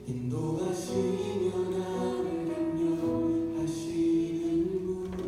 인도하시며 나를 격려하시는 분.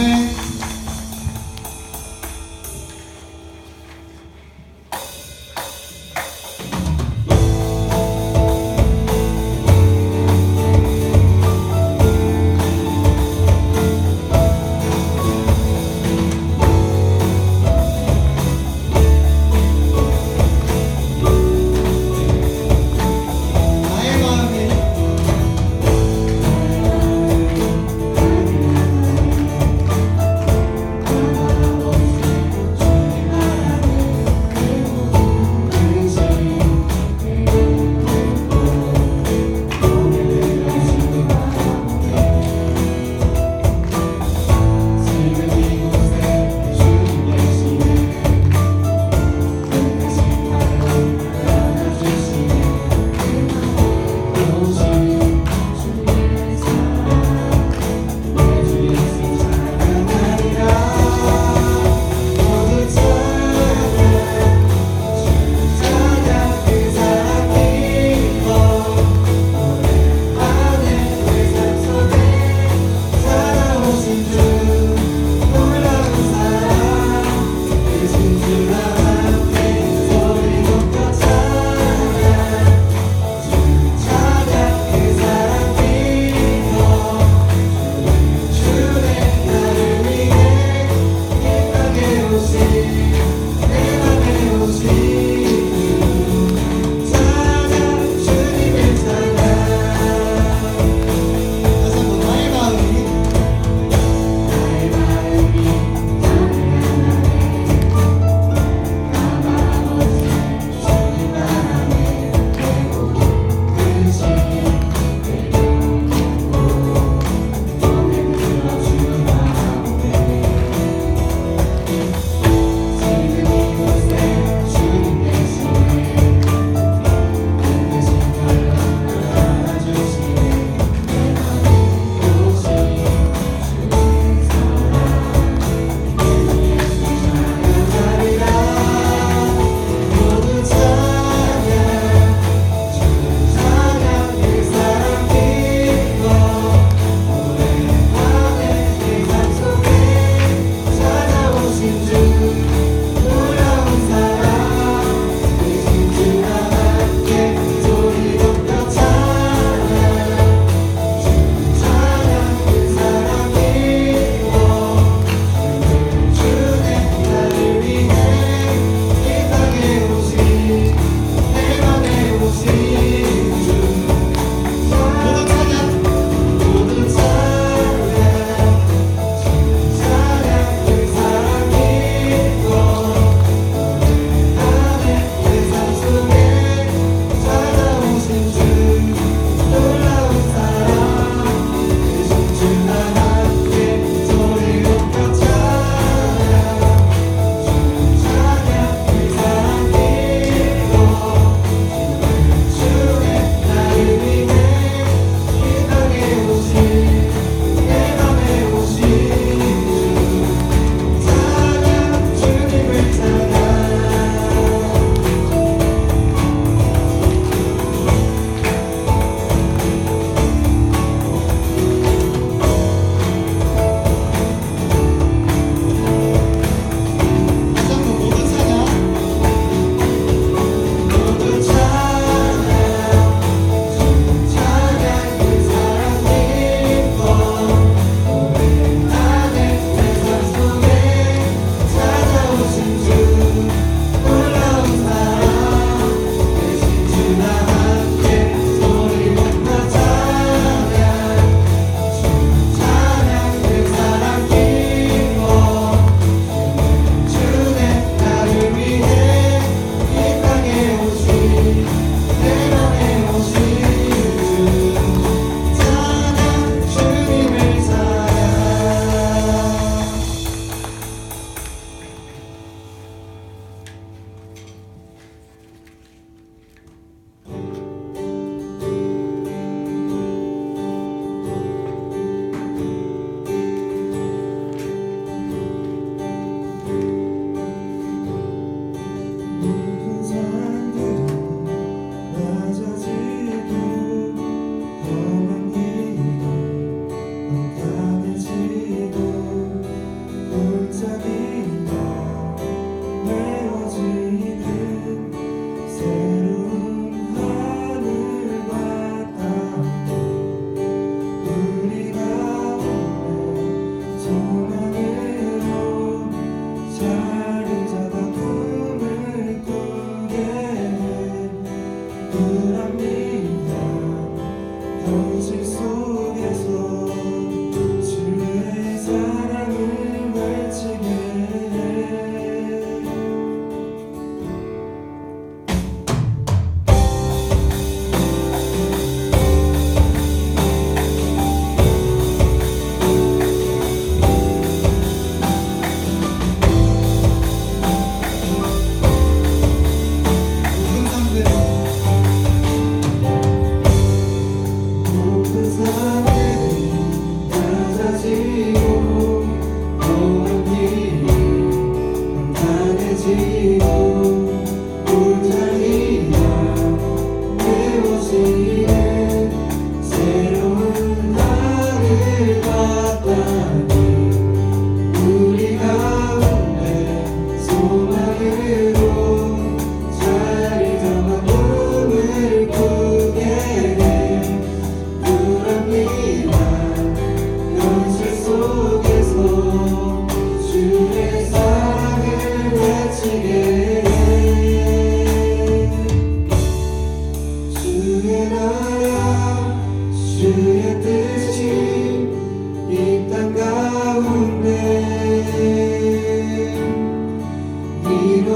아멘. 나의 마음이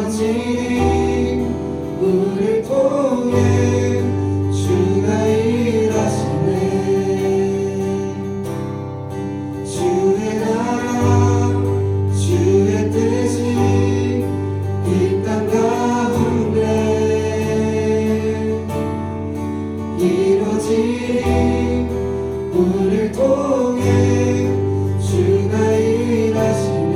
이루어지니 우리를 통해 주가 일하시네. 주의 나라 주의 뜻이 이 땅 가운데 이루어지니 우리를 통해 주가 일하시네.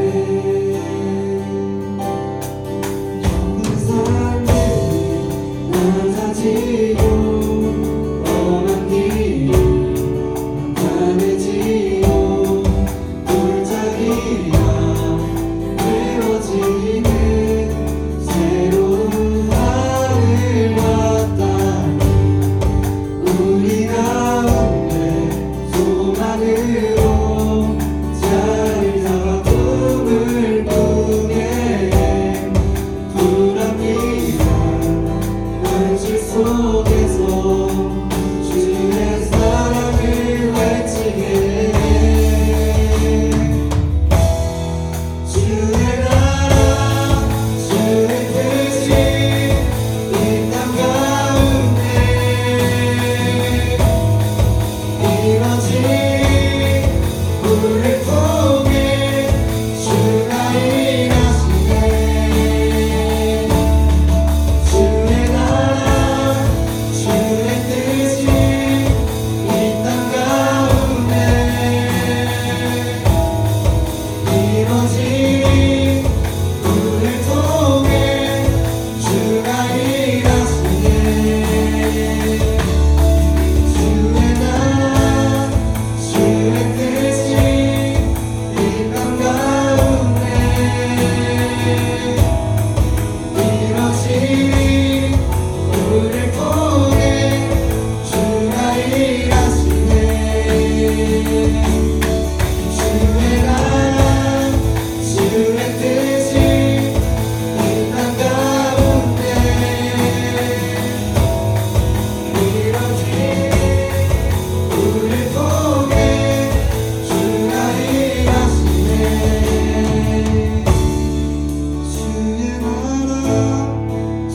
낮아지고 험한 길이 단단해지고 골짜기가 메워지는 새로운 하늘과 땅 우리 가운데 소망으로 자리 잡아 꿈을 꾸게 불합리한 현실 속에서 주의 사랑을 외치게. 주의 나라 주의 뜻이 이 땅 가운데 이루어지니 우리를 통해 주가 일하시네. 주의 나라 주의 뜻이 이 땅 가운데 이루어지니 우리를 통해 주가 일하시네. 주의 나라 주의 뜻이 이 땅 가운데 이루어지니 우리를 통해 주가 일하시네. 주의 나라 주의 뜻이 이 땅 가운데 이루어지니 우리를 통해 주가 일하시네. 주의 나라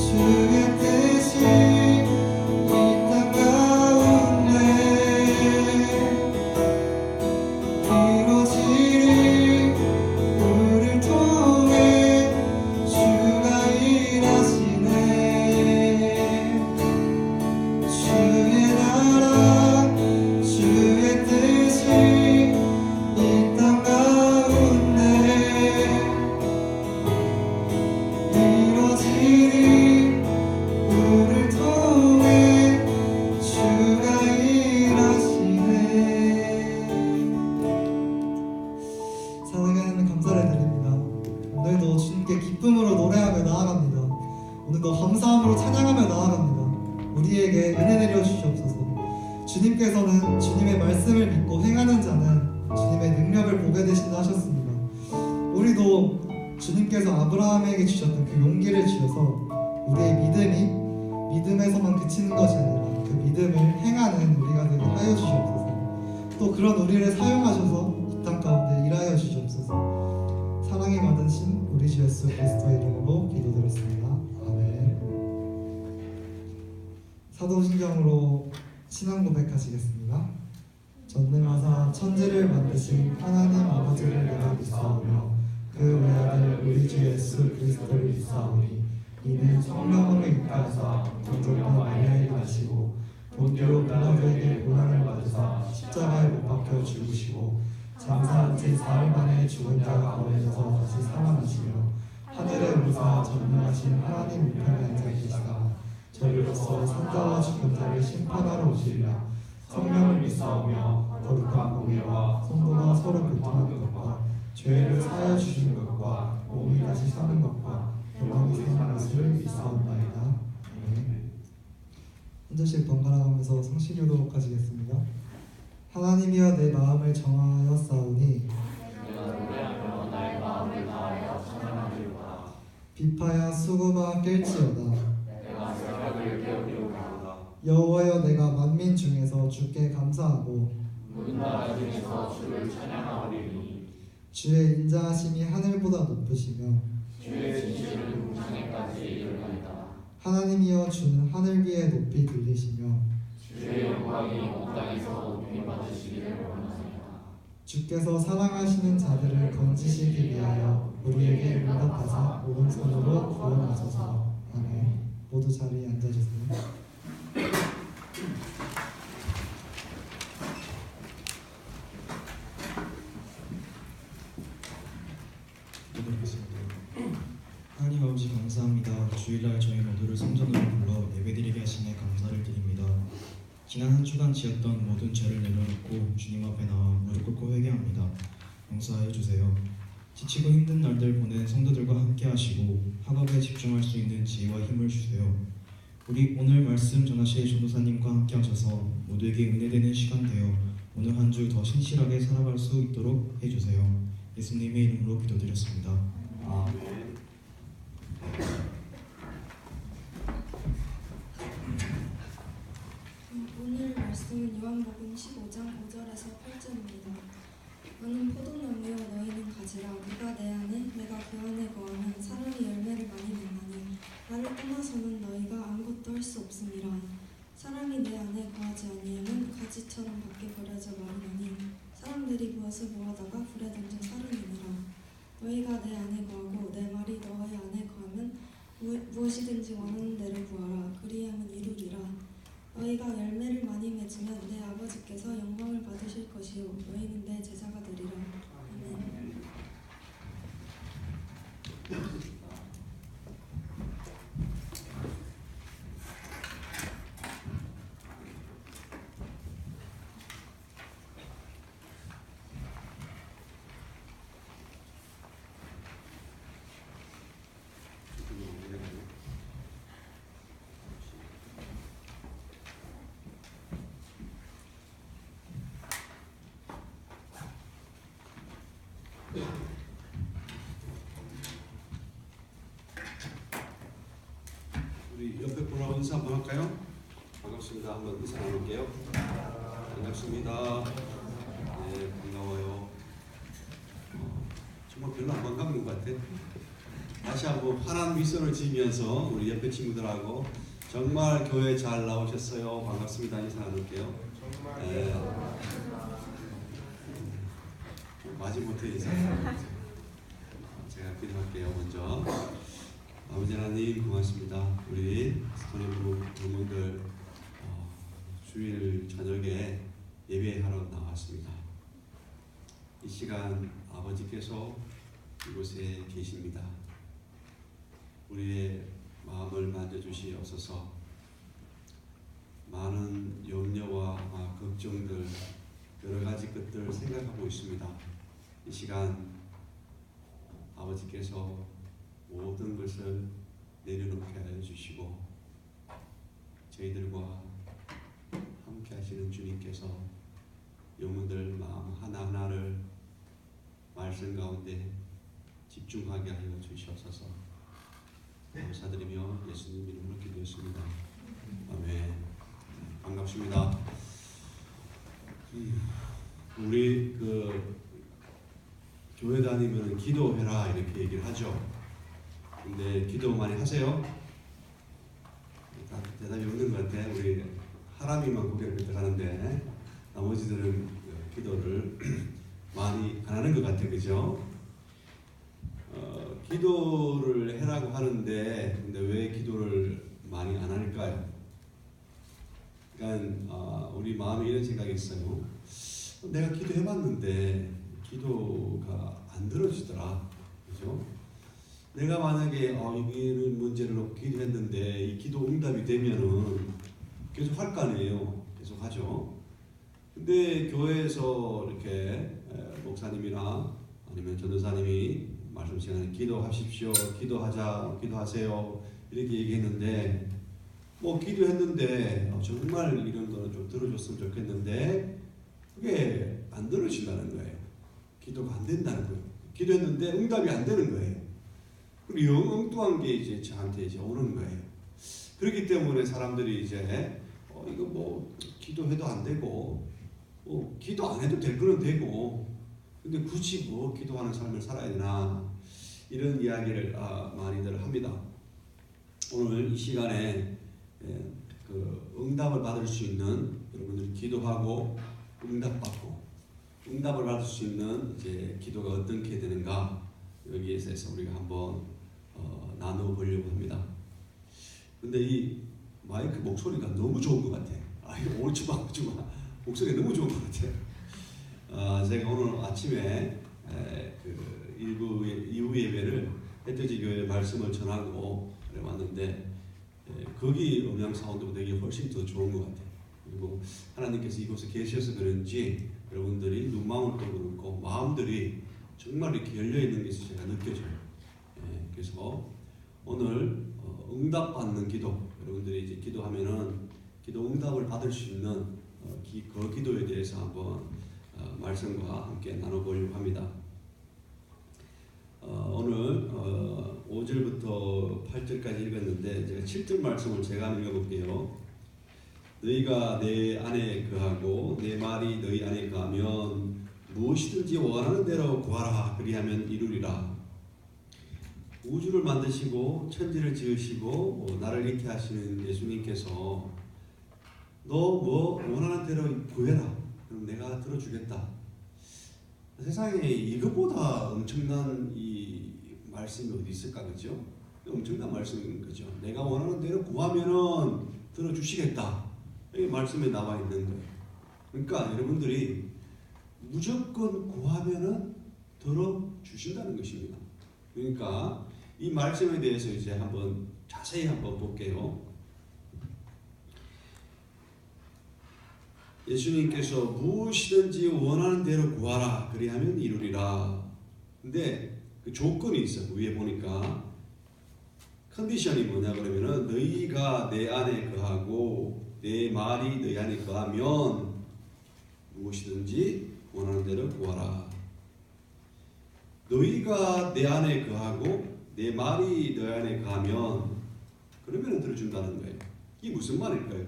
주의 뜻이 이 땅 가운데 이루어지니 우리를 통해 주가 일하시네. 주의 나라 주의 뜻이 이 땅 가운데 이루어지니 우리를 통해 주가 일하시네. 사랑하는 하나님 감사를 드립니다. 오늘도 주님께 기쁨으로 노래하며 나아갑니다. 오늘도 감사함으로 찬양하며 나아갑니다. 우리에게 은혜 내려 주시옵소서. 주님께서는 주님의 말씀을 믿고 행하는 자는 주님의 능력을 보게 되신다 하셨습니다. 우리도 주님께서 아브라함에게 주셨던 그 용기를 주셔서 우리의 믿음이 믿음에서만 그치는 것이 아니라 그 믿음을 행하는 우리가 되게 하여 주시옵소서. 또 그런 우리를 사용하셔서 이 땅 가운데 일하여 주시옵소서. 사랑이 받으신 우리 주 예수 그리스도의 이름으로 기도드렸습니다. 아멘. 사도신경으로 신앙 고백하시겠습니다. 전능하사 천지를 만드신 하나님 아버지를 내가 믿사오며 그 외아들 우리 주 예수 그리스도를 믿사오니 이는 성령으로 인가하사 본토와 마리아에게 나시고 본디오 빌라도에게 고난을 받으사 십자가에 못 박혀 죽으시고 장사한 지 사흘 만에 죽은 자 가운데서 다시 살아나시며 하늘에 오르사 전능하신 하나님 우편에 앉아 계시다가 저희로서 산자와 죽은 자를 심판하러 오시리라. 성령을 믿사오며 거룩한 공예와 성도가 서로 교통하는 것과 죄를 사하여 주시는 것과 몸이 다시 사는 것과 영원히 사는 것을 믿사옵나이다. 아멘. 한 절씩 번갈아가면서 성시교도 가지겠습니다. 하나님이여 내 마음을 정하여 싸우니 비파야 수고가 깰지어다. 여호와여 내가 만민 중에서 주께 감사하고 모든 나라 중에서 주를 찬양하오리니 주의 인자하심이 하늘보다 높으시며 주의 진실은 궁창에까지 이르나이다. 하나님이여 주는 하늘 위에 높이 들리시며 주의 영광이 온 땅에서 높임 받으시기를 원하나이다. 주께서 사랑하시는 자들을 건지시기 위하여 우리에게 응답하사 오른손으로 구원하소서. 아멘. 모두 자리에 앉아주세요. 기도드리겠습니다. 하나님 아버지 감사합니다. 주일날 저희 모두를 성전으로 불러 예배드리게 하시네 감사를 드립니다. 지난 한 주간 지었던 모든 죄를 내려놓고 주님 앞에 나와 무릎 꿇고 회개합니다. 용서하여 주세요. 지치고 힘든 날들 보낸 성도들과 함께 하시고 학업에 집중할 수 있는 지혜와 힘을 주세요. 우리 오늘 말씀 전하실 전도사님과 함께 하셔서 모두에게 은혜되는 시간 되어 오늘 한 주 더 신실하게 살아갈 수 있도록 해주세요. 예수님의 이름으로 기도드렸습니다. 아멘. 오늘 말씀은 요한복음 15장 5절에서 8절입니다. 너는 포도나무여 너희는 가지라. 누가 내 안에 내가 그 안에 거하면 사람이 열매를 많이 맺나니 나를 떠나서는 너희가 아무것도 할 수 없음이라. 사람이 내 안에 거하지 아니하면 가지처럼 밖에 버려져 마르나니 사람들이 무엇을 모아다가 불에 던져 사르느니라. 너희가 내 안에 거하고 내 말이 너희 안에 거하면 무엇이든지 원하는 대로 구하라. 그리하면 이루리라. 너희가 열매를 많이 맺으면 내 아버지께서 영광을 받으실 것이요 너희는 내 제자가 되리라. 아멘. 우리 옆에 분하고 인사 한번 할까요? 반갑습니다. 한번 인사 나눌게요. 반갑습니다. 네, 반가워요. 정말 별로 안 반가운 것 같아. 다시 한번 환한 미소를 지으면서 우리 옆에 친구들하고 정말 교회 잘 나오셨어요. 반갑습니다. 인사 나눌게요. 네. 마지못해 인사. 제가 기도할게요. 먼저. 아버지 하나님 고맙습니다. 우리 스토리그룹 동문들 주일 저녁에 예배하러 나왔습니다. 이 시간 아버지께서 이곳에 계십니다. 우리의 마음을 만져주시옵소서. 많은 염려와 걱정들 여러 가지 것들 생각하고 있습니다. 이 시간 아버지께서 모든 것을 내려놓게 하여 주시고 저희들과 함께 하시는 주님께서 영혼들 마음 하나하나를 말씀 가운데 집중하게 하여 주시옵소서. 감사드리며 예수님 이름으로 기도했습니다. 아멘. 반갑습니다. 우리 교회 다니면 기도해라 이렇게 얘기를 하죠. 근데 기도 많이 하세요? 대답이 없는 것 같아. 우리 하람이만 고개를 끄덕하는데 나머지들은 기도를 많이 안 하는 것 같아, 그죠? 기도를 해라고 하는데 근데 왜 기도를 많이 안 할까요? 그러니까 우리 마음에 이런 생각이 있어요. 내가 기도해봤는데 기도가 안 들어지더라, 그죠? 내가 만약에 이런 문제를 놓고 기도했는데 이 기도 응답이 되면은 계속 할 거 아니에요. 계속 하죠. 근데 교회에서 이렇게 목사님이나 아니면 전도사님이 말씀 시간에 기도하십시오, 기도하세요 이렇게 얘기했는데 기도했는데 정말 이런 거는 좀 들어줬으면 좋겠는데 그게 안 들어진다는 거예요. 기도가 안 된다는 거예요. 기도했는데 응답이 안 되는 거예요. 그리고 엉뚱한 게 이제 저한테 이제 오는 거예요. 그렇기 때문에 사람들이 이제 이거 기도해도 안 되고 기도 안 해도 될 거는 되고 근데 굳이 뭐 기도하는 삶을 살아야 되나 이런 이야기를 많이들 합니다. 오늘 이 시간에 그 응답을 받을 수 있는 여러분들이 기도하고 응답받고 응답을 받을 수 있는 이제 기도가 어떻게 되는가 여기에 대해서 우리가 한번 나누어 보려고 합니다. 근데 이 마이크 목소리가 너무 좋은 것 같아. 오지마 목소리가 너무 좋은 것 같아. 제가 오늘 아침에 그 이후 예배를 햇볕이 교회 말씀을 전하고 그래 왔는데 거기 음향 사운드보다 이게 훨씬 더 좋은 것 같아요. 그리고 하나님께서 이곳에 계셔서 그런지 여러분들이 눈망울도 그렇고 마음들이 정말 이렇게 열려 있는 것을 제가 느껴져요. 그래서 오늘 응답받는 기도, 여러분들이 이제 기도하면은 기도 응답을 받을 수 있는 그 기도에 대해서 한번 말씀과 함께 나눠보려고 합니다. 오늘 5절부터 8절까지 읽었는데 제가 7절 말씀을 제가 읽어볼게요. 너희가 내 안에 거하고 내 말이 너희 안에 거하면 무엇이든지 원하는 대로 구하라 그리하면 이루리라. 우주를 만드시고 천지를 지으시고 나를 잉태하시는 예수님께서 너 뭐 원하는 대로 구해라. 그럼 내가 들어주겠다. 세상에 이것보다 엄청난 이 말씀이 어디 있을까, 그죠? 엄청난 말씀인 거죠. 내가 원하는 대로 구하면은 들어주시겠다. 여기 말씀에 나와 있는 거예요. 그러니까 여러분들이 무조건 구하면은 들어주신다는 것입니다. 그러니까 이 말씀에 대해서 이제 한번 자세히 한번 볼게요. 예수님께서 무엇이든지 원하는 대로 구하라 그리하면 이루리라. 근데 그 조건이 있어요. 위에 보니까 컨디션이 뭐냐 그러면은 너희가 내 안에 거하고 내 말이 너희 안에 거하면 무엇이든지 원하는 대로 구하라. 너희가 내 안에 거하고 내 말이 너희 안에 거하면 그러면 들어준다는 거예요. 이게 무슨 말일까요?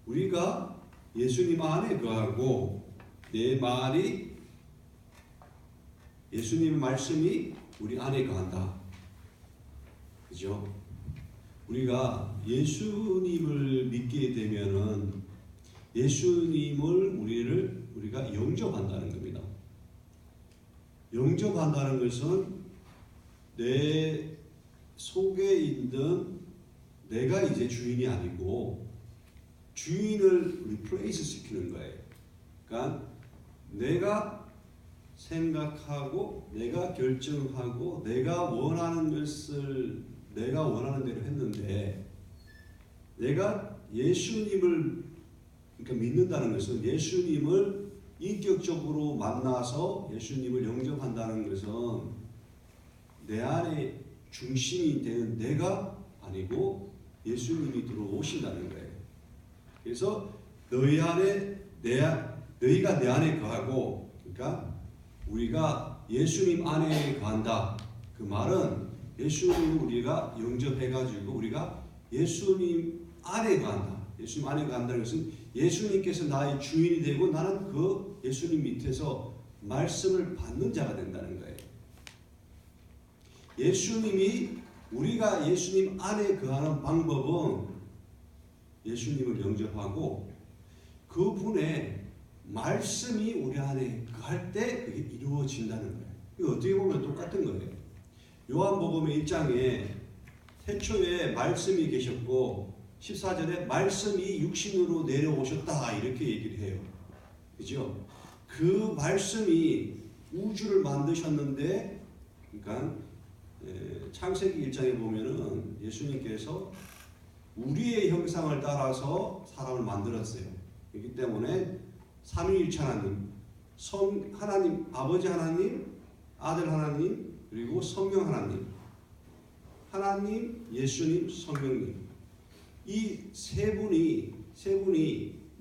우리가 예수님 안에 거하고 내 말이 예수님의 말씀이 우리 안에 거한다. 그죠? 우리가 예수님을 믿게 되면은 예수님을 우리가 영접한다는 겁니다. 영접한다는 것은 내 속에 있는 내가 이제 주인이 아니고 주인을 리플레이스 시키는 거예요. 그러니까 내가 생각하고 내가 결정하고 내가 원하는 것을 내가 원하는 대로 했는데 내가 예수님을 그러니까 믿는다는 것은 예수님을 인격적으로 만나서 예수님을 영접한다는 것은 내 안에 중심이 되는 내가 아니고 예수님이 들어오신다는 거예요. 그래서 너희가 내 안에 거하고 그러니까 우리가 예수님 안에 거한다. 그 말은 예수님을 우리가 영접해가지고 우리가 예수님 안에 거한다. 예수님 안에 거한다는 것은 예수님께서 나의 주인이 되고 나는 그 예수님 밑에서 말씀을 받는 자가 된다는 거예요. 우리가 예수님 안에 거하는 방법은 예수님을 영접하고 그분의 말씀이 우리 안에 거할 때 그게 이루어진다는 거예요. 이거 어떻게 보면 똑같은 거예요. 요한복음의 1장에 태초에 말씀이 계셨고 14절에 말씀이 육신으로 내려오셨다 이렇게 얘기를 해요. 그죠? 그 말씀이 우주를 만드셨는데 그러니까 창세기 1장에 보면은 예수님께서 우리의 형상을 따라서 사람을 만들었어요. 그렇기 때문에 삼위일체 하나님, 아버지 하나님, 아들 하나님, 그리고 성령 하나님, 예수님, 성령님 이 세 분이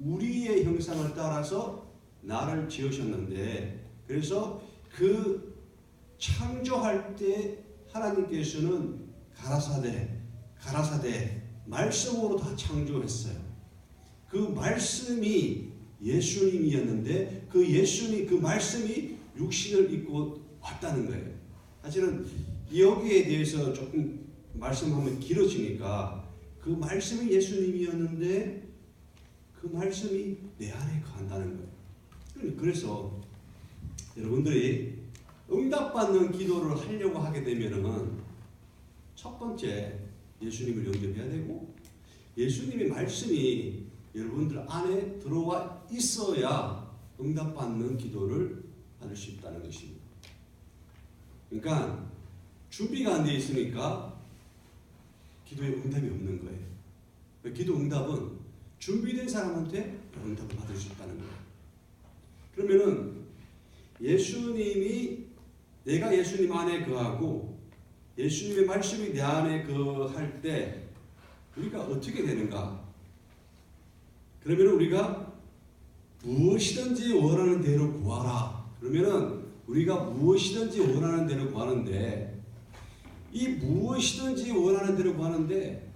우리의 형상을 따라서 나를 지으셨는데 그래서 그 창조할 때 하나님께서는 가라사대 말씀으로 다 창조했어요. 그 말씀이 예수님이었는데 그 말씀이 육신을 입고 왔다는 거예요. 사실은 여기에 대해서 조금 말씀하면 길어지니까 그 말씀이 예수님이었는데 그 말씀이 내 안에 거한다는 거예요. 그래서 여러분들이 응답받는 기도를 하려고 하게 되면은 첫 번째 예수님을 영접해야 되고 예수님의 말씀이 여러분들 안에 들어와 있어야 응답받는 기도를 받을 수 있다는 것입니다. 그러니까 준비가 안 돼 있으니까 기도에 응답이 없는 거예요. 기도 응답은 준비된 사람한테 응답을 받을 수 있다는 거예요. 그러면은 예수님이 내가 예수님 안에 거하고 예수님의 말씀이 내 안에 거할 때 우리가 어떻게 되는가? 그러면 우리가 무엇이든지 원하는 대로 구하라. 그러면은 우리가 무엇이든지 원하는 대로 구하는데 이 무엇이든지 원하는 대로 구하는데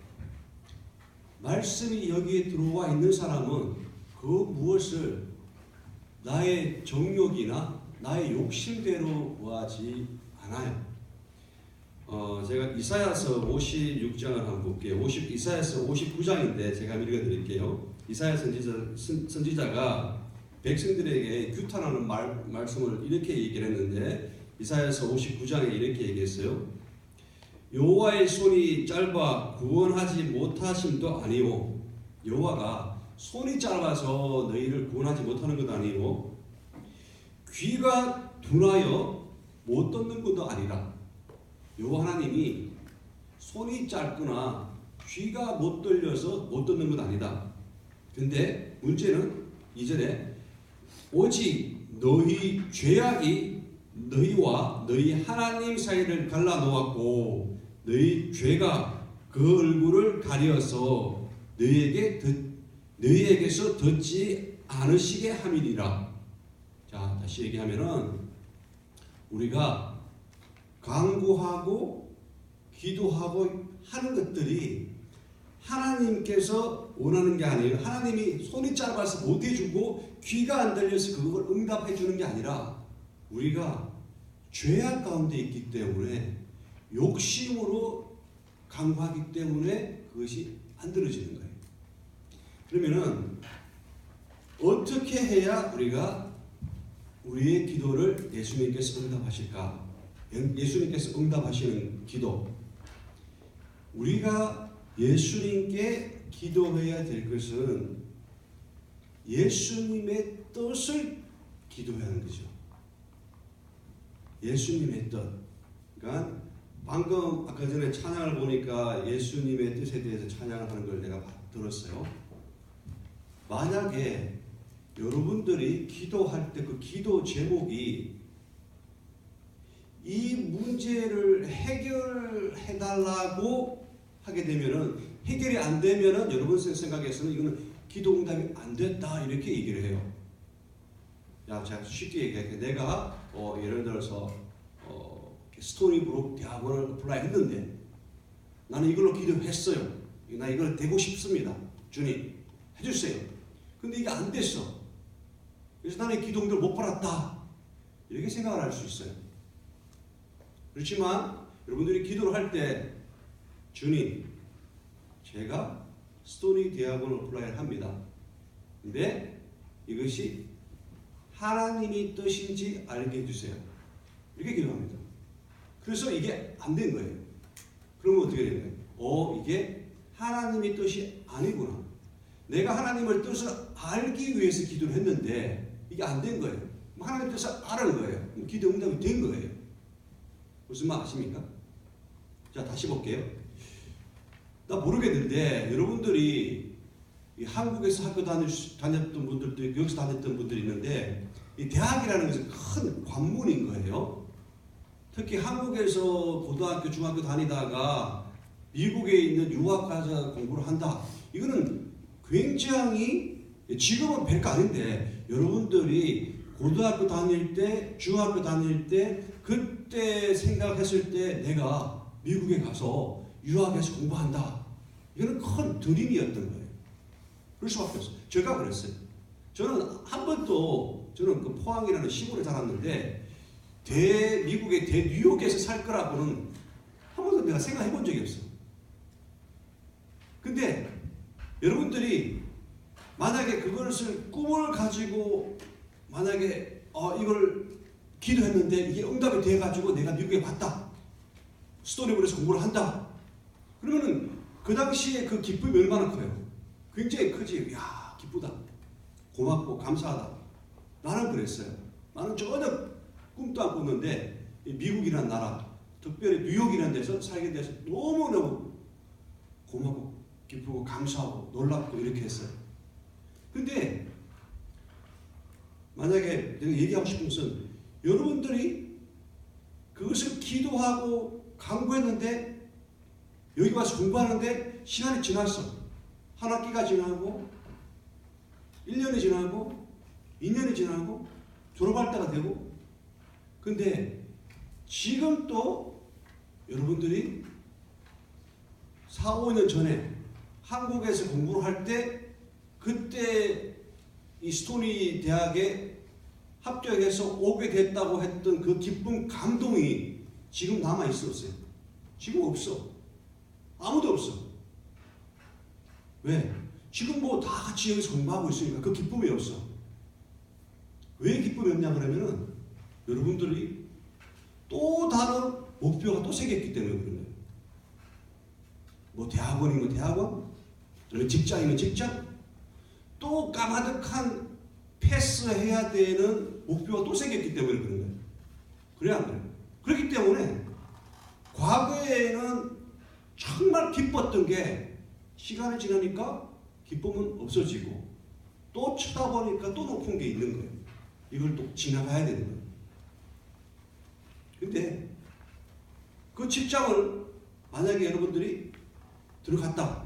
말씀이 여기에 들어와 있는 사람은 그 무엇을 나의 정욕이나 나의 욕심대로 구하지 않아요. 제가 이사야서 56장을 한번 볼게요. 이사야서 59장인데 제가 읽어드릴게요. 이사야 선지자가 백성들에게 규탄하는 말씀을 이렇게 얘기를 했는데 이사야서 59장에 이렇게 얘기했어요. 여호와의 손이 짧아 구원하지 못하심도 아니오. 여호와가 손이 짧아서 너희를 구원하지 못하는 것도 아니오. 귀가 둔하여 못 듣는 것도 아니라. 여호와 하나님이 손이 짧거나 귀가 못 들려서 못 듣는 것 아니다. 근데 문제는 2절에 오직 너희 죄악이 너희와 너희 하나님 사이를 갈라놓았고 너희 죄가 그 얼굴을 가려서 너희에게서 듣지 않으시게 함이니라. 자, 다시 얘기하면은 우리가 간구하고 기도하고 하는 것들이 하나님께서 원하는 게 아니에요. 하나님이 손이 짧아서 못 해주고 귀가 안 들려서 그걸 응답해 주는 게 아니라 우리가 죄악 가운데 있기 때문에 욕심으로 간구하기 때문에 그것이 안 들어지는 거예요. 그러면은 어떻게 해야 우리가 우리의 기도를 예수님께서 응답하실까? 예수님께서 응답하시는 기도. 우리가 예수님께 기도해야 될 것은 예수님의 뜻을 기도하는 거죠. 예수님의 뜻. 그러니까 방금 아까 전에 찬양을 보니까 예수님의 뜻에 대해서 찬양을 하는 걸 내가 들었어요. 만약에 여러분들이 기도할 때 그 기도 제목이 이 문제를 해결해달라고 하게 되면은 해결이 안 되면은 여러분 생각에서는 이거는 기도 응답이 안 됐다 이렇게 얘기를 해요. 야, 제가 쉽게 얘기할게. 내가 예를 들어서 스토리브룩 대학원을 어플라이 했는데 나는 이걸로 기도했어요. 나 이걸 되고 싶습니다. 주님 해주세요. 근데 이게 안 됐어. 그래서 나는 기도 응답을 못 받았다. 이렇게 생각을 할 수 있어요. 그렇지만 여러분들이 기도를 할 때 주님 제가 스토리 대학원을 어플라이를 합니다. 근데 이것이 하나님이 뜻인지 알게 해주세요. 이렇게 기도합니다. 그래서 이게 안 된 거예요. 그러면 어떻게 되는 거예요? 이게 하나님의 뜻이 아니구나. 내가 하나님의 뜻을 알기 위해서 기도를 했는데 이게 안 된 거예요. 하나님의 뜻을 알은 거예요. 기도 응답이 된 거예요. 무슨 말 아십니까? 자, 다시 볼게요. 나 모르겠는데 여러분들이 한국에서 학교 다녔던 분들도 여기서 다녔던 분들이 있는데 이 대학이라는 것은 큰 관문인 거예요. 특히 한국에서 고등학교, 중학교 다니다가 미국에 있는 유학 가서 공부를 한다. 이거는 굉장히 지금은 별거 아닌데 여러분들이 고등학교 다닐 때, 중학교 다닐 때 그때 생각했을 때 내가 미국에 가서 유학해서 공부한다. 이거는 큰 드림이었던 거예요. 그럴 수밖에 없어요. 제가 그랬어요. 저는 한 번도 저는 그 포항이라는 시골에 살았는데 미국의 뉴욕에서 살 거라고는 한 번도 내가 생각해 본 적이 없어. 근데 여러분들이 만약에 그것을 꿈을 가지고 만약에 이걸 기도했는데 이게 응답이 돼가지고 내가 미국에 갔다. 스토리북에서 공부를 한다. 그러면은 그 당시에 그 기쁨이 얼마나 커요? 굉장히 크지. 야, 기쁘다. 고맙고 감사하다. 나는 그랬어요. 나는 전혀 꿈도 안 꿨는데 미국이라는 나라, 특별히 뉴욕이라는 데서 살게 돼서 너무너무 고맙고 기쁘고 감사하고 놀랍고 이렇게 했어요. 근데 만약에 내가 얘기하고 싶은 것은 여러분들이 그것을 기도하고 강구했는데 여기 와서 공부하는데 시간이 지났어. 한 학기가 지나고 1년이 지나고 2년이 지나고 졸업할 때가 되고 근데 지금 또 여러분들이 4, 5년 전에 한국에서 공부를 할 때 그때 이 스토니 대학에 합격해서 오게 됐다고 했던 그 기쁨, 감동이 지금 남아 있었어요. 지금 없어. 아무도 없어. 왜? 지금 뭐 다 같이 여기서 공부하고 있으니까 그 기쁨이 없어. 왜 기쁨이 없냐 그러면은 여러분들이 또 다른 목표가 또 생겼기 때문에 그런 거예요. 뭐 대학원이면 대학원, 직장이면 직장, 또 까마득한 패스해야 되는 목표가 또 생겼기 때문에 그런 거예요. 그래 안 그래요? 그렇기 때문에 과거에는 정말 기뻤던 게 시간이 지나니까 기쁨은 없어지고 또 쳐다보니까 또 높은 게 있는 거예요. 이걸 또 지나가야 되는 거예요. 근데 그 직장을 만약에 여러분들이 들어갔다,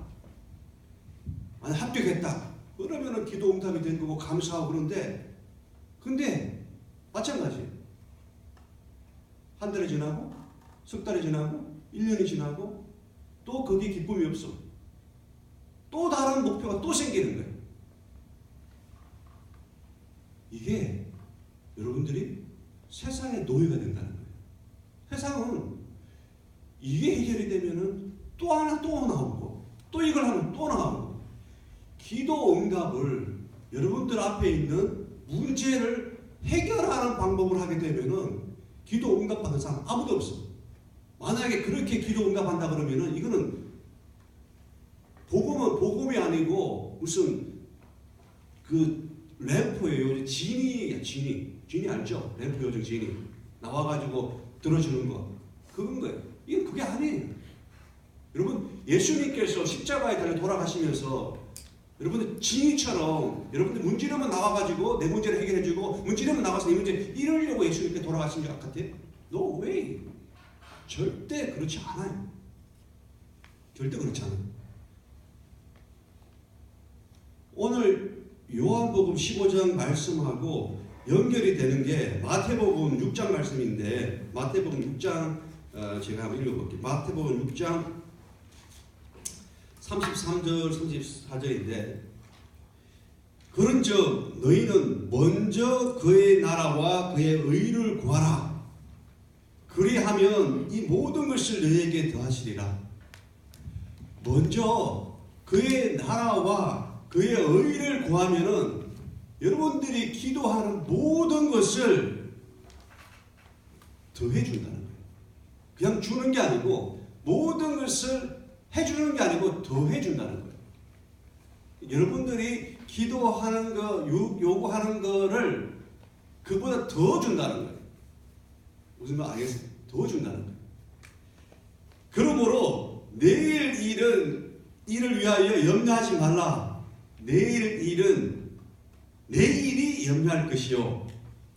만약 합격했다, 그러면은 기도 응답이 된 거고 감사하고 그런데, 근데 마찬가지. 한 달이 지나고, 석 달이 지나고, 1년이 지나고, 또 거기에 기쁨이 없어. 또 다른 목표가 또 생기는 거예요. 이게 여러분들이 세상의 노예가 된다는 거예요. 세상은 이게 해결이 되면은 또 하나 또 나오고 또 이걸 하면 또 나오고 기도 응답을 여러분들 앞에 있는 문제를 해결하는 방법을 하게 되면은 기도 응답받는 사람 아무도 없어. 만약에 그렇게 기도 응답한다 그러면은 이거는 복음은 복음이 아니고 무슨 그 램프예요. 진이 알죠? 램프 요정 진이 나와가지고 들어주는 거 그건 거예요. 이건 그게 아니에요. 여러분 예수님께서 십자가에 달려 돌아가시면서 여러분들 진이처럼 여러분들 문지르면 나와가지고 내 문제를 해결해주고 문지르면 나가서 이 문제 이러려고 예수님께 돌아가신 것 같아? No way. 절대 그렇지 않아요. 절대 그렇지 않아요. 오늘 요한복음 15장 말씀하고 연결이 되는 게 마태복음 6장 말씀인데 마태복음 6장 제가 한번 읽어볼게요. 마태복음 6장 33절 34절인데 그런즉 너희는 먼저 그의 나라와 그의 의를 구하라. 그리하면 이 모든 것을 너희에게 더하시리라. 먼저 그의 나라와 그의 의를 구하면은 여러분들이 기도하는 모든 것을 더해준다는 거예요. 그냥 주는 게 아니고 모든 것을 해주는 게 아니고 더해준다는 거예요. 여러분들이 기도하는 거, 요구하는 거를 그보다 더 준다는 거예요. 무슨 말 알겠어요? 더 준다는 거예요. 그러므로 내일 일을 위하여 염려하지 말라. 내일 일은 내일이 염려할 것이요.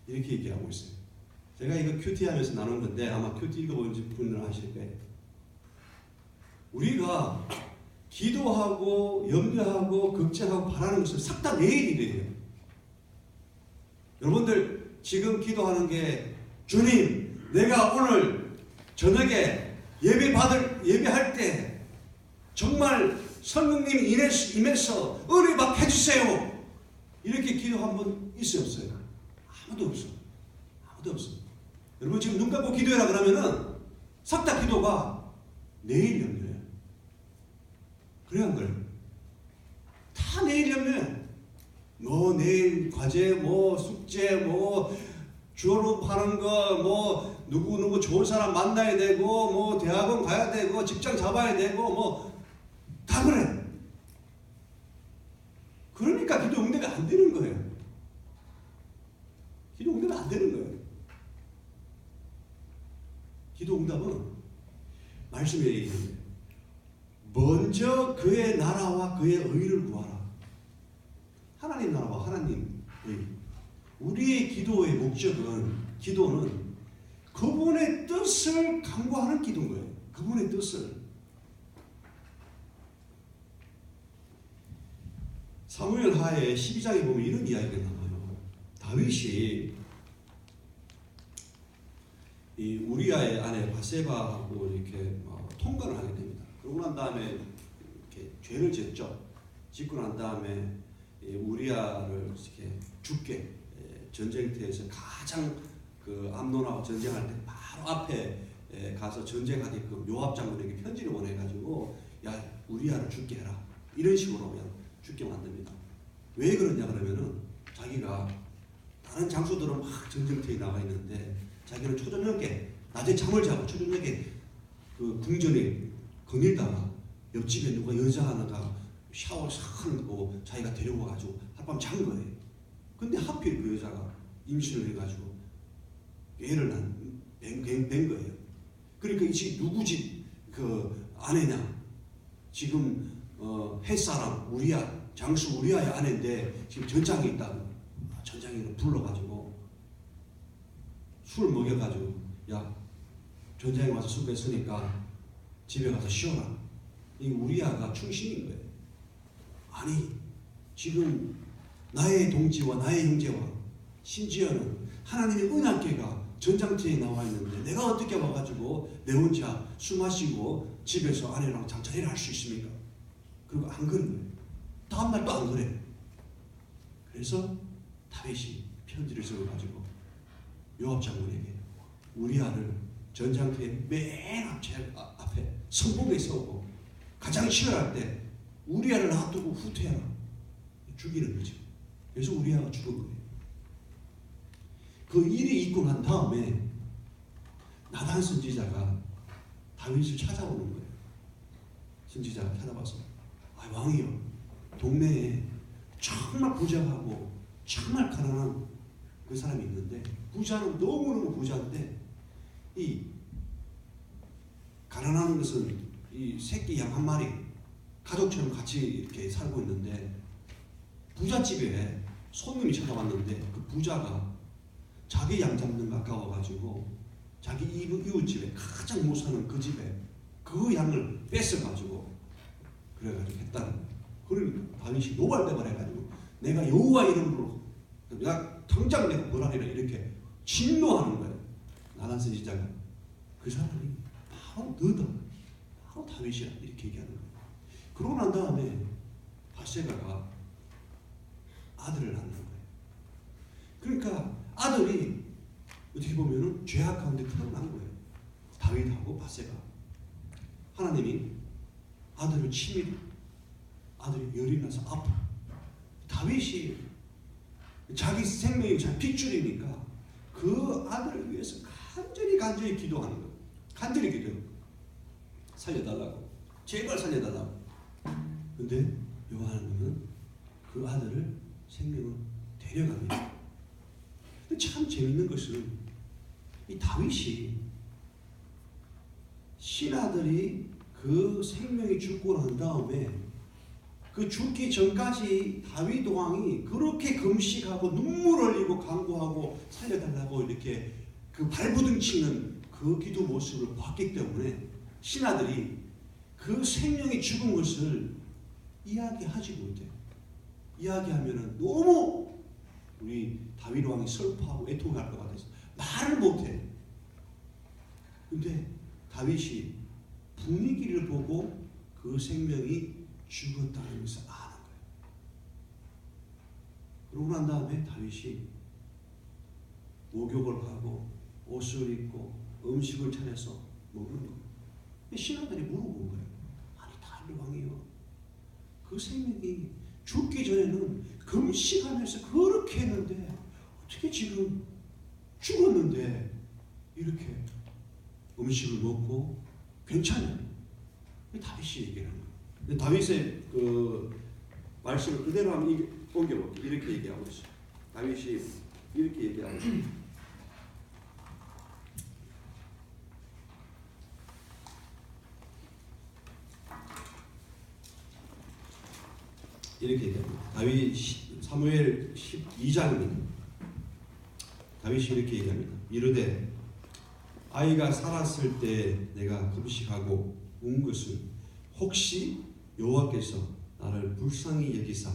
이렇게 얘기하고 있어요. 제가 이거 큐티 하면서 나눈 건데 아마 큐티 읽어본 분들은 아실 거예요. 우리가 기도하고 염려하고 걱정하고 바라는 것은 싹 다 내일 일이에요. 여러분들 지금 기도하는 게 주님 내가 오늘 저녁에 예배할 때 정말 성령님이 임해서 은혜 받게 해주세요. 이렇게 기도 한 번 있어요 없어요? 아무도 없어. 아무도 없어. 여러분 지금 눈 감고 기도해라 그러면은 석 달 기도가 내일 염려해요. 그래 안 그래? 다 내일 염려해. 뭐 내일 과제, 뭐 숙제, 뭐 졸업하는 거, 뭐 누구 좋은 사람 만나야 되고, 뭐 대학원 가야 되고, 직장 잡아야 되고, 뭐 다 그래. 그러니까 기도 응답이 안 되는 거예요. 기도 응답이 안 되는 거예요. 기도 응답은 말씀에 있는데 먼저 그의 나라와 그의 의를 구하라. 하나님 나라와 하나님의 우리의 기도의 목적은 기도는 그분의 뜻을 간구하는 기도인 거예요. 그분의 뜻을. 사무엘 하에 12장에 보면 이런 이야기가 나와요. 다윗이 이 우리아의 아내 바세바하고 이렇게 통과를 하게 됩니다. 그러고 난 다음에 이렇게 죄를 짓죠. 짓고 난 다음에 우리아를 이렇게 죽게 전쟁터에서 가장 그 암논하고 전쟁할 때 바로 앞에 가서 전쟁하게끔 요압 장군에게 편지를 보내가지고 야 우리아를 죽게 해라 이런 식으로 그냥 죽게 만듭니다. 왜 그러냐 그러면은 자기가 다른 장수들은 막 전쟁터에 나가 있는데 자기는 초저녁에 낮에 잠을 자고 초저녁에 그 궁전에 거닐다가 옆집에 누가 여자 하나가 샤워 싹 하는 거 자기가 데려와가지고 하룻밤 잔 거예요. 근데 하필 그 여자가 임신을 해가지고 애를 뵌 거예요. 그러니까 이 집 누구 집 그 아내냐? 지금 햇사람 우리야 장수 우리아의 아내인데 지금 전장에 있다. 전장에 불러가지고 술 먹여가지고 야 전장에 와서 술 뺐으니까 집에 가서 쉬어라. 이 우리아가 충신인 거예요. 아니 지금 나의 동지와 나의 형제와 심지어는 하나님의 은하계가 전장터에 나와 있는데 내가 어떻게 와가지고 내 혼자 술 마시고 집에서 아내랑 잠자리를 할 수 있습니까? 그리고 안 그런 거예요. 다음날 또 안 그래. 그래서 다윗이 편지를 써가지고 요압 장군에게 우리아를 전장터의 맨 앞에 성복에 세우고 가장 치열할 때 우리아를 놔두고 후퇴하라. 죽이는 거죠. 그래서 우리아가 죽은 거예요. 그 일이 있고 난 다음에 나단 선지자가 다윗을 찾아오는 거예요. 선지자가 찾아와서 왕이요 동네에 정말 부자하고 정말 가난한 그 사람이 있는데 부자는 너무너무 부자인데 이 가난한 것은 이 새끼 양 한 마리 가족처럼 같이 이렇게 살고 있는데 부잣집에 손님이 찾아왔는데 그 부자가 자기 양 잡는 거 아까워가지고 자기 이웃집에 가장 못 사는 그 집에 그 양을 뺏어가지고 그래가지고 했다는 거예요. 그러니까 다윗이 노발대발 해가지고 내가 여호와 이름으로 내가 당장 내가 벌하리라 이렇게 진노하는 거예요. 나단 선지자가 그 사람이 바로 너다 바로 다윗이라 이렇게 얘기하는 거예요. 그러고 난 다음에 바세바가 아들을 낳는 거예요. 그러니까 아들이 어떻게 보면은 죄악 가운데 태어난 거예요. 다윗하고 바세바. 하나님이 아들을 치밀어. 아들이 열이 나서 아파. 다윗이 자기 생명이 잘 핏줄이니까 그 아들을 위해서 간절히 기도하는 거예요. 간절히 기도해요. 살려달라고. 제발 살려달라고. 근데 여호와 하나님은 그 아들을 생명을 데려갑니다. 근데 참 재밌는 것은 이 다윗이 신하들이 그 생명이 죽고 난 다음에 그 죽기 전까지 다윗 왕이 그렇게 금식하고 눈물 흘리고 간구하고 살려달라고 이렇게 그 발부둥치는 그 기도 모습을 봤기 때문에 신하들이 그 생명이 죽은 것을 이야기하지 못해요. 이야기하면은 너무 우리 다윗 왕이 슬퍼하고 애통할 것 같아서 말을 못해. 근데 다윗이 분위기를 보고 그 생명이 죽었다는 것을 아는 거예요. 그러고 난 다음에 다윗이 목욕을 하고 옷을 입고 음식을 차려서 먹는 거예요. 신하들이 물어본 거예요. 아니 다윗 왕이요, 그 생명이 죽기 전에는 금식하면서 그렇게 했는데 어떻게 지금 죽었는데 이렇게 음식을 먹고 괜찮아요? 다윗이 얘기를 하는 거예요. 근데 다윗의 그 말씀을 그대로 한번 옮겨볼게요. 이렇게 얘기하고 있어요. 다윗이 이렇게 얘기하고 있어요. 이렇게 얘기합니다. 다윗 사무엘 12장입니다. 다윗이 이렇게 얘기합니다. 이르되 아이가 살았을 때 내가 금식하고 운 것은 혹시 여호와께서 나를 불쌍히 여기사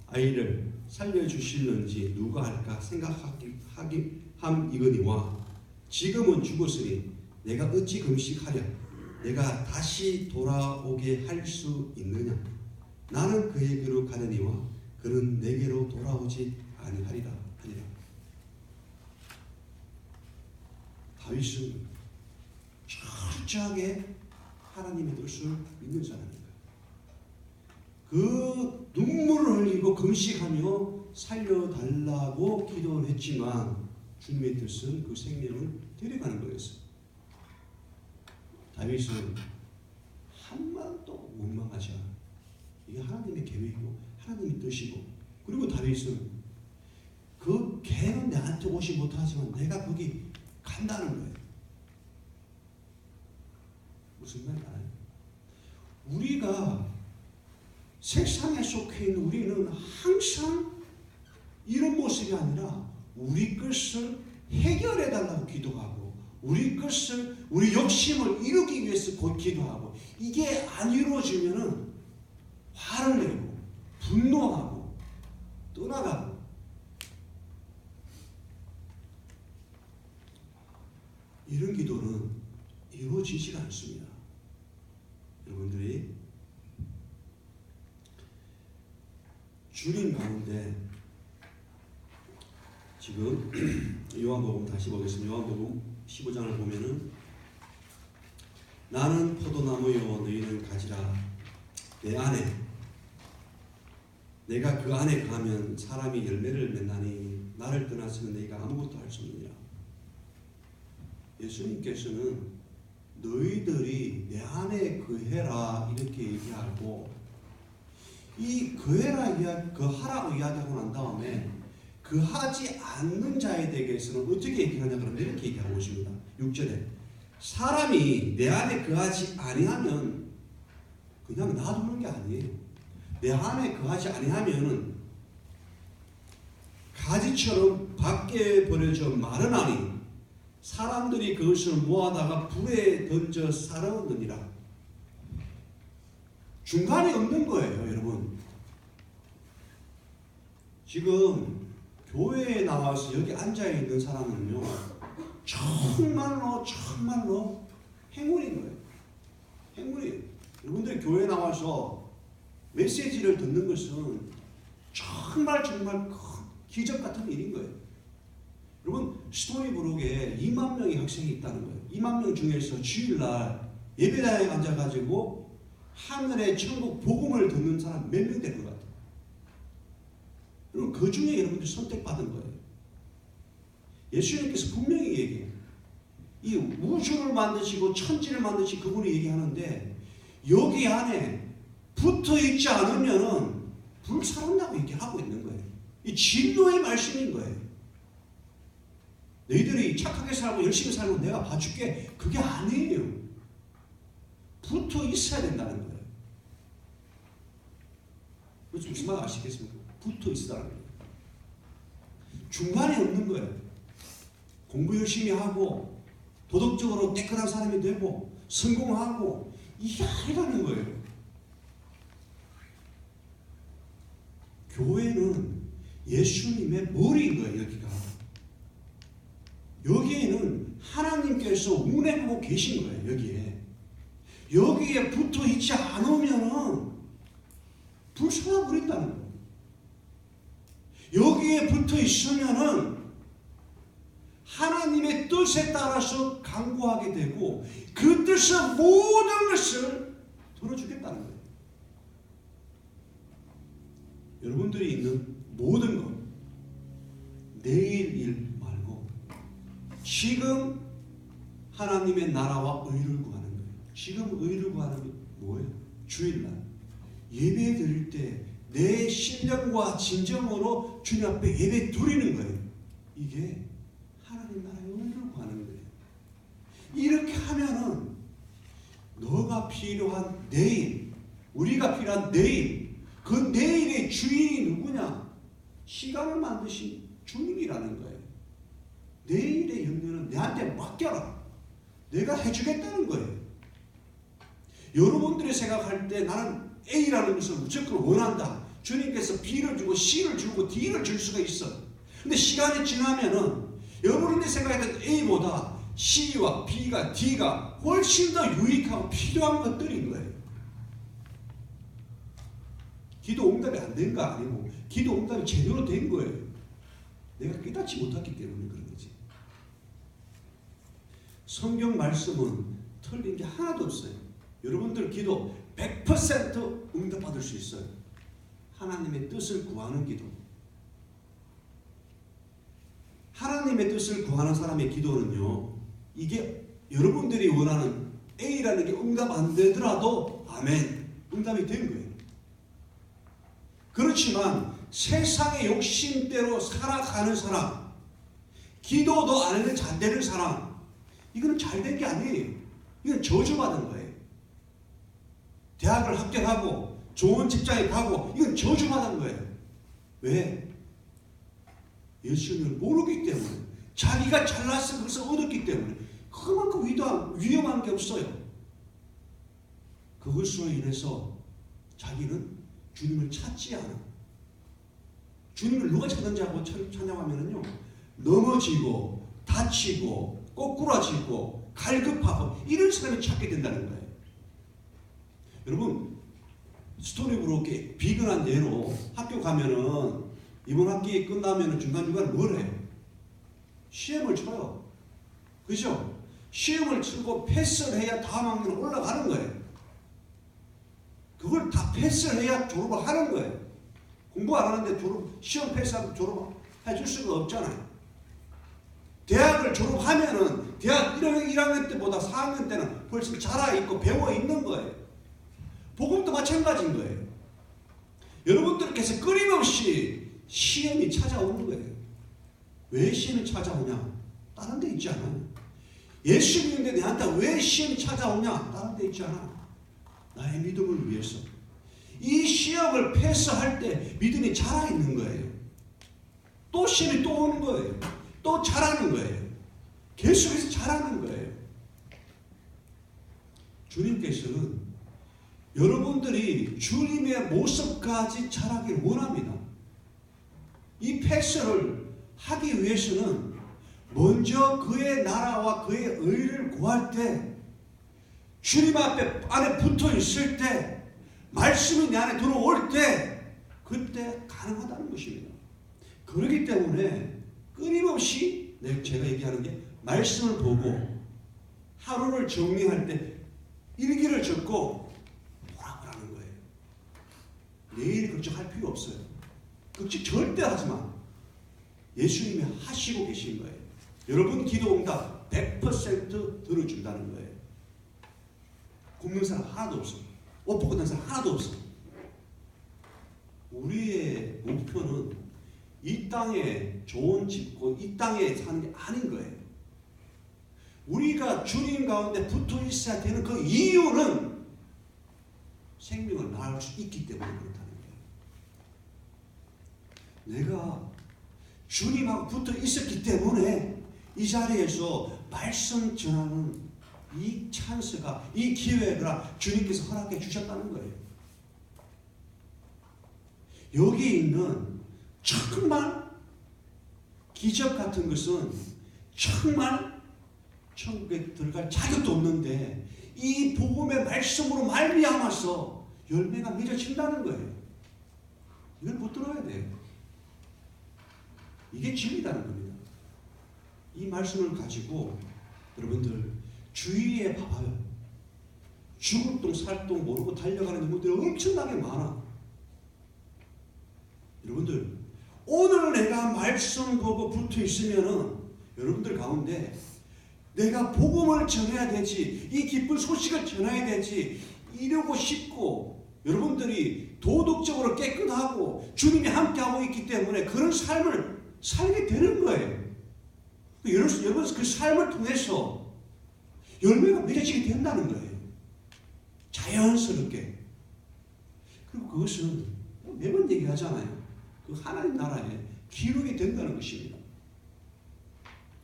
아이를 살려주실는지 누가 할까 생각함이거니와 지금은 죽었으니 내가 어찌 금식하랴 내가 다시 돌아오게 할 수 있느냐. 나는 그에게로 가려니와 그는 내게로 돌아오지 아니하리라 하니라. 다윗은 철저하게 하나님의 뜻을 믿는 사람입니다. 그 눈물을 흘리고 금식하며 살려달라고 기도를 했지만 주님의 뜻은 그 생명을 데려가는 거였어요. 다윗은 한마디도 원망하지 않아요. 이게 하나님의 계획이고 하나님의 뜻이고, 그리고 다윗은 그 개는 내한테 오지 못하지만 내가 거기 간다는 거예요. 무슨 말 알아요? 우리가 세상에 속해 있는 우리는 항상 이런 모습이 아니라 우리 것을 해결해 달라고 기도하고 우리 것을 우리 욕심을 이루기 위해서 곧 기도하고, 이게 안 이루어지면은 화를 내고 분노하고 떠나가고. 이런 기도는 이루어지지가 않습니다. 여러분들이 주님 가운데 지금 요한복음 다시 보겠습니다. 요한복음 15장을 보면은 나는 포도나무요 너희는 가지라. 내 안에 내가 그 안에 가면 사람이 열매를 맺나니 나를 떠나서는 내가 아무것도 할 수 없느니라. 예수님께서는 너희들이 내 안에 거해라 이렇게 얘기하고, 이 거해라 그 하라고 이야기하고 난 다음에 그 하지 않는 자에 대해서는 어떻게 얘기하냐 그러면 이렇게 얘기하고 있습니다. 6절에 사람이 내 안에 거하지 아니하면 그냥 놔두는 게 아니에요. 내 안에 거하지 아니하면은 가지처럼 밖에 버려져 마르나니 사람들이 그것을 모아다가 불에 던져 쌀어느니라. 중간이 없는 거예요, 여러분. 지금 교회에 나와서 여기 앉아 있는 사람은요, 정말로 행운인 거예요. 행운이에요. 여러분들 교회에 나와서 메시지를 듣는 것은 정말 큰 기적 같은 일인 거예요. 여러분, 스토리브룩에 2만 명의 학생이 있다는 거예요. 2만 명 중에서 주일날 예배당에 앉아가지고 하늘의 천국 복음을 듣는 사람 몇 명 될 것 같아요? 여러분, 그 중에 여러분들 선택받은 거예요. 예수님께서 분명히 얘기해요. 이 우주를 만드시고 천지를 만드신 그분이 얘기하는데, 여기 안에 붙어 있지 않으면은 불살한다고 얘기하고 있는 거예요. 이 진노의 말씀인 거예요. 너희들이 착하게 살고 열심히 살고 내가 봐줄게, 그게 아니에요. 붙어 있어야 된다는 거예요. 그래서 무슨 말 아시겠습니까? 붙어 있으라는 거예요. 중간에 없는 거예요. 공부 열심히 하고 도덕적으로 깨끗한 사람이 되고 성공하고, 이게 아니라는 거예요. 교회는 예수님의 머리인 거예요. 여기에는 하나님께서 운행하고 계신 거예요. 여기에 붙어 있지 않으면은 불살아 버린다는 거예요. 여기에 붙어 있으면은 하나님의 뜻에 따라서 강구하게 되고 그 뜻의 모든 것을 들어주겠다는 거예요. 여러분들이 있는 모든 것, 내일 일 말고 지금 하나님의 나라와 의를 구하는 거예요. 지금 의를 구하는 게 뭐예요? 주일날 예배 드릴 때 내 신령과 진정으로 주님 앞에 예배 드리는 거예요. 이게 하나님 나라의 의를 구하는 거예요. 이렇게 하면은 너가 필요한 내일, 우리가 필요한 내일, 그 내일의 주인이 누구냐? 시간을 만드신 주님이라는 거예요. 내일의 염려는 내한테 맡겨라. 내가 해주겠다는 거예요. 여러분들이 생각할 때 나는 A라는 것을 무조건 원한다. 주님께서 B를 주고 C를 주고 D를 줄 수가 있어. 근데 시간이 지나면은 여러분들이 생각했던 A보다 C와 B가 D가 훨씬 더 유익하고 필요한 것들인 거예요. 기도 응답이 안 된 거 아니고 기도 응답이 제대로 된 거예요. 내가 깨닫지 못했기 때문에 그런 거지. 성경 말씀은 틀린 게 하나도 없어요. 여러분들 기도 100% 응답받을 수 있어요. 하나님의 뜻을 구하는 기도. 하나님의 뜻을 구하는 사람의 기도는요, 이게 여러분들이 원하는 A라는 게 응답 안 되더라도 아멘, 응답이 된 거예요. 그렇지만 세상의 욕심대로 살아가는 사람, 기도도 안 해도 잘 되는 사람, 이거는 잘 된 게 아니에요. 이건 저주받은 거예요. 대학을 합격하고 좋은 직장에 가고 이건 저주받은 거예요. 왜? 예수님을 모르기 때문에, 자기가 잘나서 그것을 얻었기 때문에. 그만큼 위험한 게 없어요. 그것으로 인해서 자기는 주님을 찾지 않아. 주님을 누가 찾는지 하고 찾냐면요, 넘어지고 다치고 꼬꾸라지고 갈급하고 이런 사람이 찾게 된다는 거예요. 여러분, 스토리브로 이렇게 비근한 예로 학교 가면은 이번 학기 끝나면은 중간중간에 뭘 해요? 시험을 쳐요. 그죠? 시험을 치고 패스를 해야 다음 학년에 올라가는 거예요. 그걸 다 패스를 해야 졸업을 하는 거예요. 공부 안 하는데 시험 패스하고 졸업해 줄 수가 없잖아요. 대학을 졸업하면은 대학 1학년 때보다 4학년 때는 벌써 자라 있고 배워 있는 거예요. 복음도 마찬가지인 거예요. 여러분들께서 끊임없이 시험이 찾아오는 거예요. 왜 시험이 찾아오냐? 다른 데 있지 않아요. 예수 믿는데 내한테 왜 시험이 찾아오냐? 다른 데 있지 않아. 나의 믿음을 위해서. 이 시험을 패스할 때 믿음이 자라있는 거예요. 또 시험이 또 오는 거예요. 또 자라는 거예요. 계속해서 자라는 거예요. 주님께서는 여러분들이 주님의 모습까지 자라기를 원합니다. 이 패스를 하기 위해서는 먼저 그의 나라와 그의 의를 구할 때, 주님 안에 붙어 있을 때, 말씀이 내 안에 들어올 때, 그때 가능하다는 것입니다. 그렇기 때문에 끊임없이 제가 얘기하는 게, 말씀을 보고 하루를 정리할 때 일기를 적고 보라고 거예요. 내일 걱정할 필요 없어요. 걱정 절대 하지 마. 예수님이 하시고 계신 거예요. 여러분 기도 응답 100% 들어준다는 거예요. 굶는 사람 하나도 없어. 옷 벗고 다니는 사람 하나도 없어. 우리의 목표는 이 땅에 좋은 집고 이 땅에 사는 게 아닌 거예요. 우리가 주님 가운데 붙어 있어야 되는 그 이유는 생명을 낳을 수 있기 때문에 그렇다는 거예요. 내가 주님하고 붙어 있었기 때문에 이 자리에서 말씀 전하는 이 찬스가, 이 기회가 주님께서 허락해 주셨다는 거예요. 여기 있는 정말 기적 같은 것은 정말 천국에 들어갈 자격도 없는데 이 복음의 말씀으로 말미암아서 열매가 맺어진다는 거예요. 이걸 못 들어야 돼요. 이게 진리라는 겁니다. 이 말씀을 가지고 여러분들 주위에 봐봐요. 죽을 똥 살 똥 모르고 달려가는 영혼들이 엄청나게 많아. 여러분들 오늘 내가 말씀 보고 붙어 있으면은 여러분들 가운데 내가 복음을 전해야 되지, 이 기쁜 소식을 전해야 되지, 이러고 싶고 여러분들이 도덕적으로 깨끗하고 주님이 함께하고 있기 때문에 그런 삶을 살게 되는 거예요. 여러분 그 삶을 통해서 열매가 맺어지게 된다는 거예요. 자연스럽게. 그리고 그것은 매번 얘기하잖아요. 그 하나님 나라에 기록이 된다는 것입니다.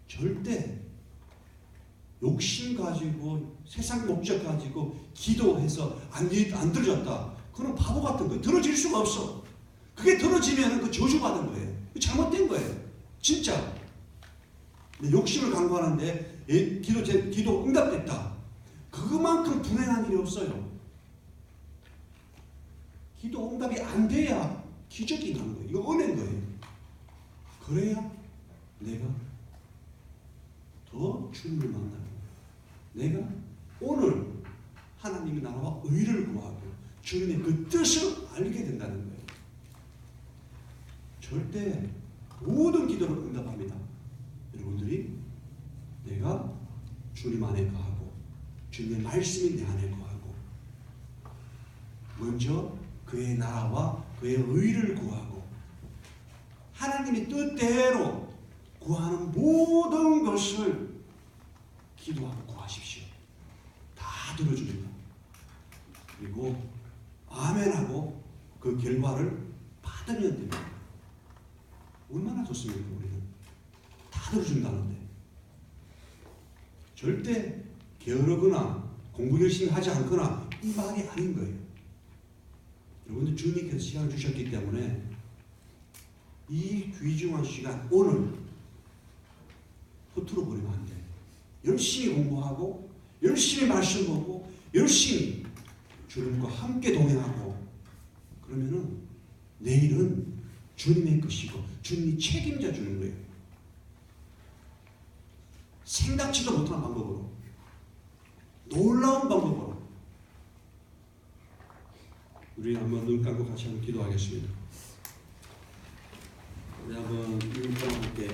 절대 욕심 가지고 세상 목적 가지고 기도해서 안 들어졌다. 그건 바보 같은 거예요. 들어질 수가 없어. 그게 들어지면 그 저주받은 거예요. 잘못된 거예요. 진짜. 욕심을 강구하는데 기도 응답됐다. 그만큼 불행한 일이 없어요. 기도 응답이 안 돼야 기적이 나는 거예요. 이거 은혜인 거예요. 그래야 내가 더 주님을 만나고 내가 오늘 하나님의 나라와 의를 구하고 주님의 그 뜻을 알게 된다는 거예요. 절대 모든 기도를 응답합니다. 여러분들이 내가 주님 안에 거하고 주님의 말씀이 내 안에 거하고 먼저 그의 나라와 그의 의를 구하고 하나님의 뜻대로 구하는 모든 것을 기도하고 구하십시오. 다 들어줍니다. 그리고 아멘하고 그 결과를 받으면 됩니다. 얼마나 좋습니까? 우리는 다 들어준다는데 절대 게으르거나 공부 열심히 하지 않거나 이 말이 아닌 거예요. 여러분들 주님께서 시간을 주셨기 때문에 이 귀중한 시간 오늘 허투루 버리면 안 돼요. 열심히 공부하고 열심히 말씀 보고 열심히 주님과 함께 동행하고 그러면은 내일은 주님의 것이고 주님이 책임져 주는 거예요. 생각지도 못한 방법으로 놀라운 방법으로 우리 한번 눈 감고 같이 한번 기도하겠습니다. 우리 한번 눈 감고 함께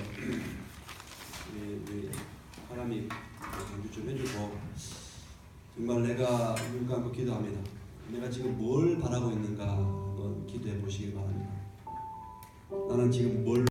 우리 하나님 강조 좀 해주고 정말 내가 눈 감고 기도합니다. 내가 지금 뭘 바라고 있는가 한번 기도해 보시기 바랍니다. 나는 지금 뭘